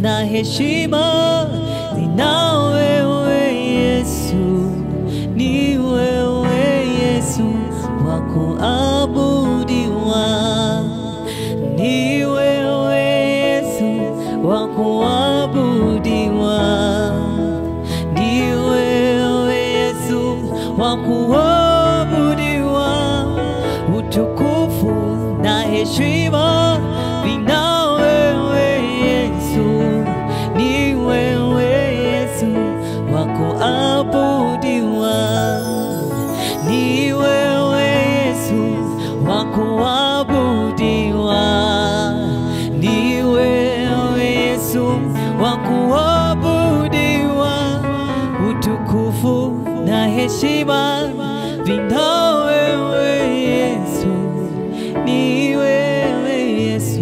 na heshima zina wewe Yesu. Ni wewe Yesu wa kuabudiwa. Ni wewe Yesu wa kuabudiwa. Ni wewe Yesu wa kuabudiwa. Utukufu na heshima vina wewe Yesu. Ni wewe Yesu wa kuabudiwa. Ni wewe Yesu wa kuabudiwa. Ni wewe Yesu wa kuabudiwa. Utukufu na heshima vina wewe Yesu. Ni wewe Yesu.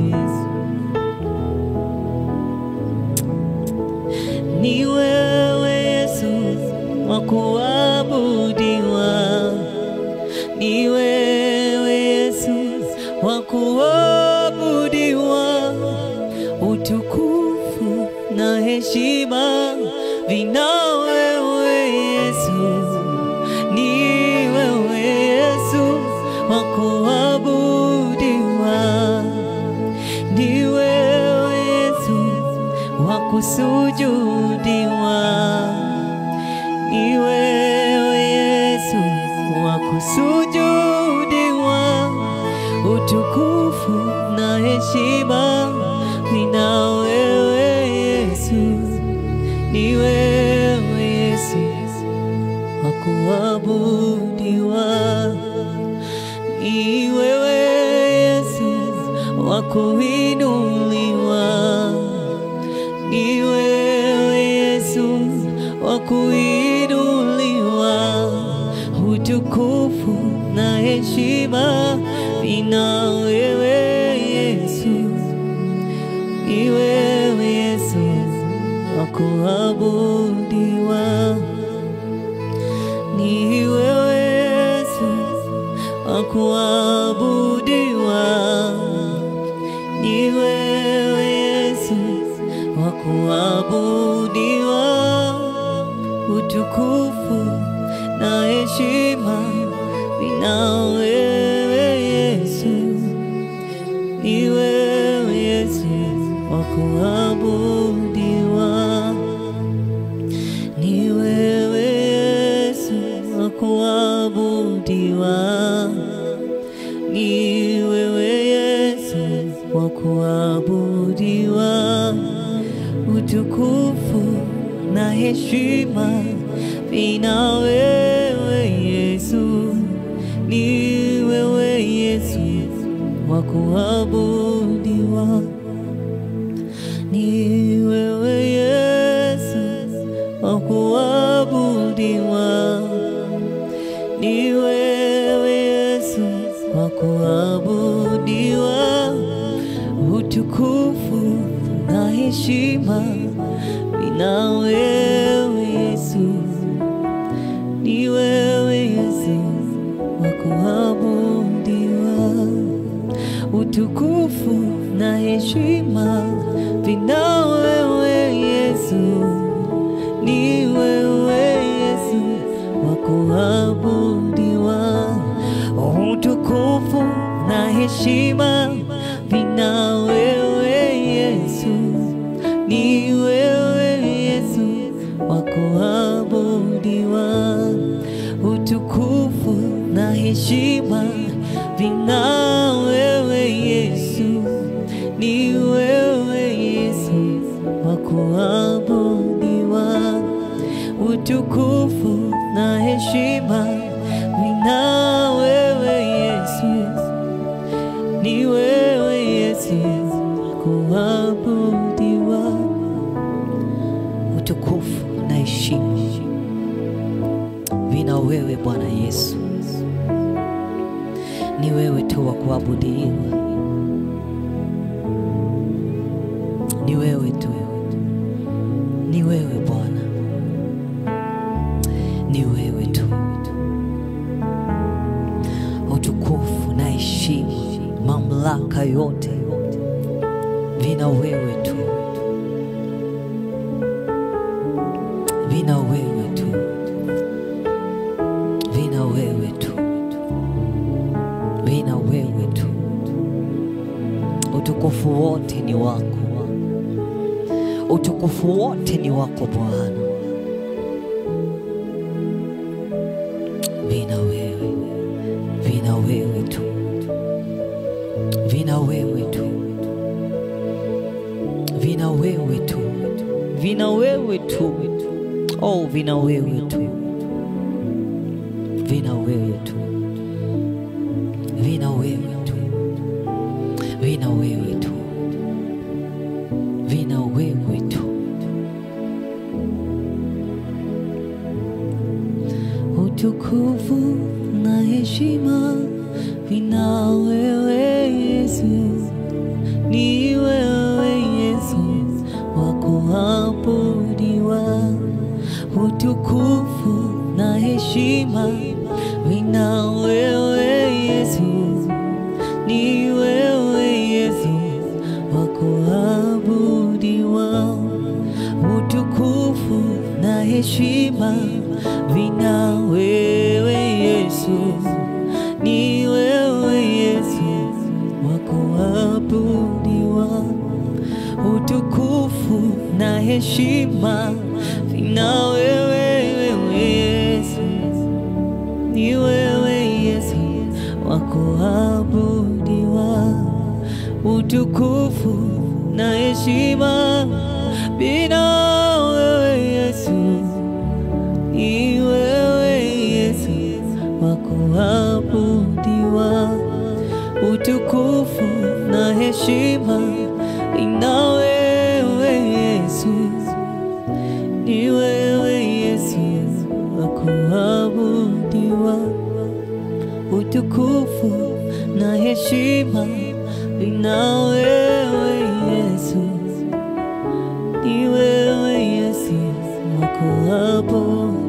Ni wewe Yesu wa kuabudiwa. Ni wewe Yesu wa kuabudiwa. Utukufu na heshima vina wewe Yesu. Ni wewe Yesu wa kuabudiwa. Ni wewe Yesu wa kusujudiwa. Ni wewe Yesu wa kusujudiwa. Utukufu na heshima vina wewe Yesu. Ni wewe Yesu wa kuabudiwa. Ni wewe Yesu wa kuinuliwa. Ni wewe Yesu wa kuinuliwa. Utukufu na heshima vina wewe Yesu. Ni wewe Yesu wa kuabudiwa. Ni wewe Yesu wa kuabudiwa. Ni wewe Yesu wa kuabudiwa. Utukufu na heshima vina wewe Yesu. Ni wewe Yesu wa kuabudiwa. Ni wewe Yesu wa kuabudiwa. Ni wewe Yesu wa kuabudiwa. Utukufu na heshima vina wewe Yesu. Ni wewe Yesu wa kuabudiwa. Ni wewe Yesu wa kuabudiwa. Ni wewe Yesu wa kuabudiwa. Utukufu na heshima vina wewe Yesu. Ni wewe Yesu wa kuabudiwa. Utukufu na heshima vina wewe Yesu. Ni wewe Yesu wa kuabudiwa. Utukufu na heshima vina wewe Yesu. Ni wewe Yesu wa kuabudiwa. Utukufu na heshima vina wewe Yesu. Ni wewe Yesu wa kuabudiwa. Utukufu na heshima vina wewe Yesu. Ni wewe Yesu wa kuabudiwa. Utukufu na heshima vina wewe Bwana Yesu. Ni wewe tu wa kuabudiwa. Ni wewe tu. Ni wewe Bwana. Ni wewe tu. Utukufu na heshima, mamlaka yote vina wewe tu. Utukufu wote ni wako Bwana. Vina wewe, vina wewe tu, vina wewe tu, vina wewe tu, vina wewe tu. Oh, vina wewe tu, vina wewe tu, vina wewe tu, vina wewe tu, vina wewe tu. Utukufu na heshima vina wewe Yesu, ni wewe Yesu wa kuabudiwa. Utukufu na heshima vina wewe Yesu, ni wewe Yesu wa kuabudiwa. Utukufu na heshima vina wewe Yesu, ni wewe Yesu wa kuabudiwa. Utukufu na heshima vina wewe Yesu, ni wewe Yesu wa kuabudiwa. Utukufu na heshima vina wewe Yesu, ni wewe Yesu wa kuabudiwa. Utukufu na heshima vina wewe Yesu, ni wewe Yesu wa kuabudiwa. Utukufu na heshima vina wewe Yesu, ni wewe Yesu wa kuabudiwa.